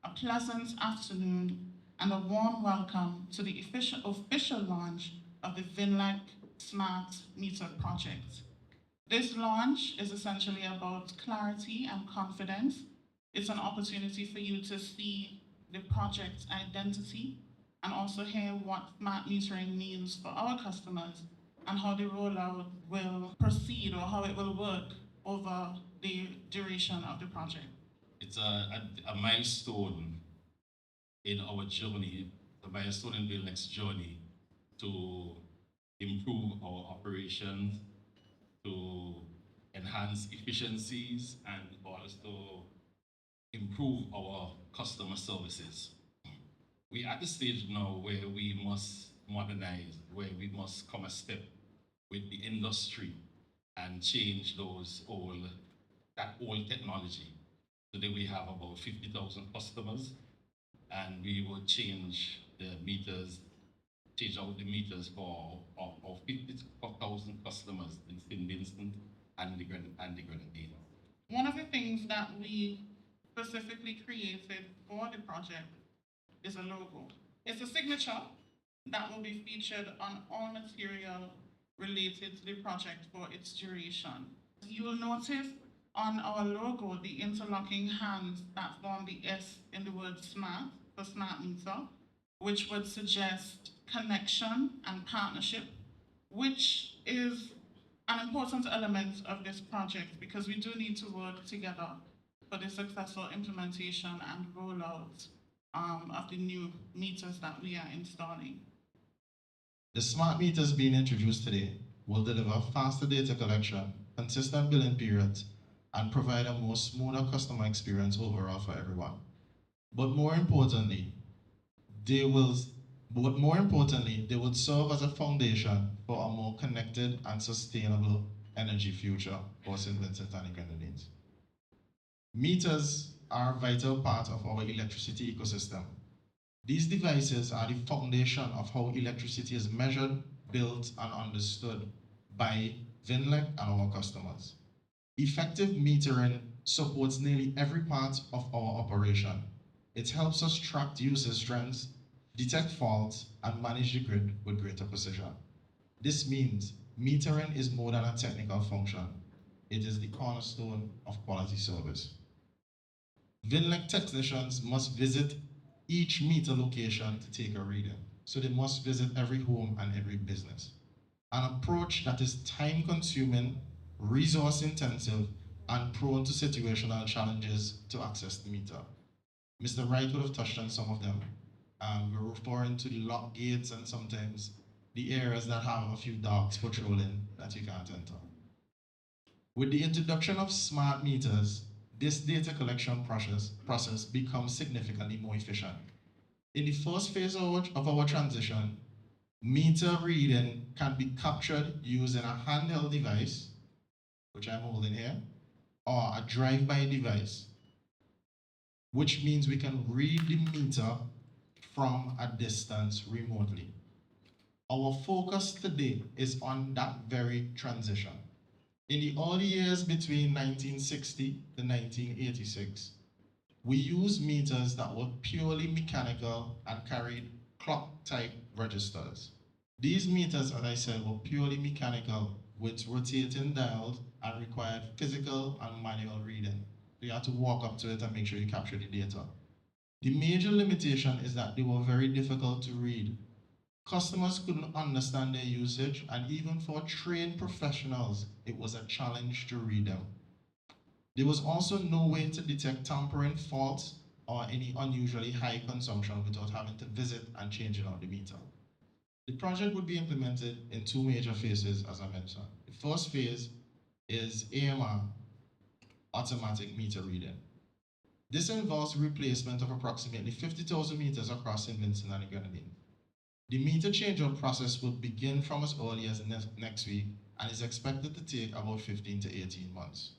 a pleasant afternoon, and a warm welcome to the official launch of the Vinlec Smart Meter project. This launch is essentially about clarity and confidence. It's an opportunity for you to see the project's identity and also hear what smart metering means for our customers and how the rollout will proceed or how it will work over the duration of the project. It's a milestone in our journey, a milestone in Vinlec's journey to improve our operations, to enhance efficiencies, and also improve our customer services. We're at the stage now where we must modernize, where we must come a step with the industry and change that old technology. Today we have about 50,000 customers, and we will change out the meters for 50,000 customers in Vincent and the Grenadines. One of the things that we specifically created for the project is a logo. It's a signature that will be featured on all material related to the project for its duration. You will notice on our logo the interlocking hands that form the S in the word smart for smart meter, which would suggest connection and partnership, which is an important element of this project because we do need to work together for the successful implementation and rollout of the new meters that we are installing. The smart meters being introduced today will deliver faster data collection, consistent billing periods, and provide a more smoother customer experience overall for everyone. But more importantly, they will serve as a foundation for a more connected and sustainable energy future for St. Vincent and the Grenadines. Meters are a vital part of our electricity ecosystem. These devices are the foundation of how electricity is measured, built, and understood by Vinlec and our customers. Effective metering supports nearly every part of our operation. It helps us track usage trends, detect faults, and manage the grid with greater precision. This means metering is more than a technical function. It is the cornerstone of quality service. Vinlec technicians must visit each meter location to take a reading. So they must visit every home and every business. An approach that is time-consuming, resource-intensive, and prone to situational challenges to access the meter. Mr. Wright would have touched on some of them. We're referring to the lock gates and sometimes the areas that have a few dogs patrolling that you can't enter. With the introduction of smart meters, this data collection process becomes significantly more efficient. In the first phase of our transition, meter reading can be captured using a handheld device, which I'm holding here, or a drive-by device, which means we can read the meter from a distance remotely. Our focus today is on that very transition. In the early years between 1960 to 1986, we used meters that were purely mechanical and carried clock-type registers. These meters, as I said, were purely mechanical with rotating dials and required physical and manual reading. You had to walk up to it and make sure you capture the data. The major limitation is that they were very difficult to read. Customers couldn't understand their usage, and even for trained professionals, it was a challenge to read them. There was also no way to detect tampering, faults, or any unusually high consumption without having to visit and change out the meter. The project would be implemented in two major phases, as I mentioned. The first phase is AMR, automatic meter reading. This involves replacement of approximately 50,000 meters across St. Vincent and the Grenadines. The meter changeout process will begin from as early as next week and is expected to take about 15 to 18 months.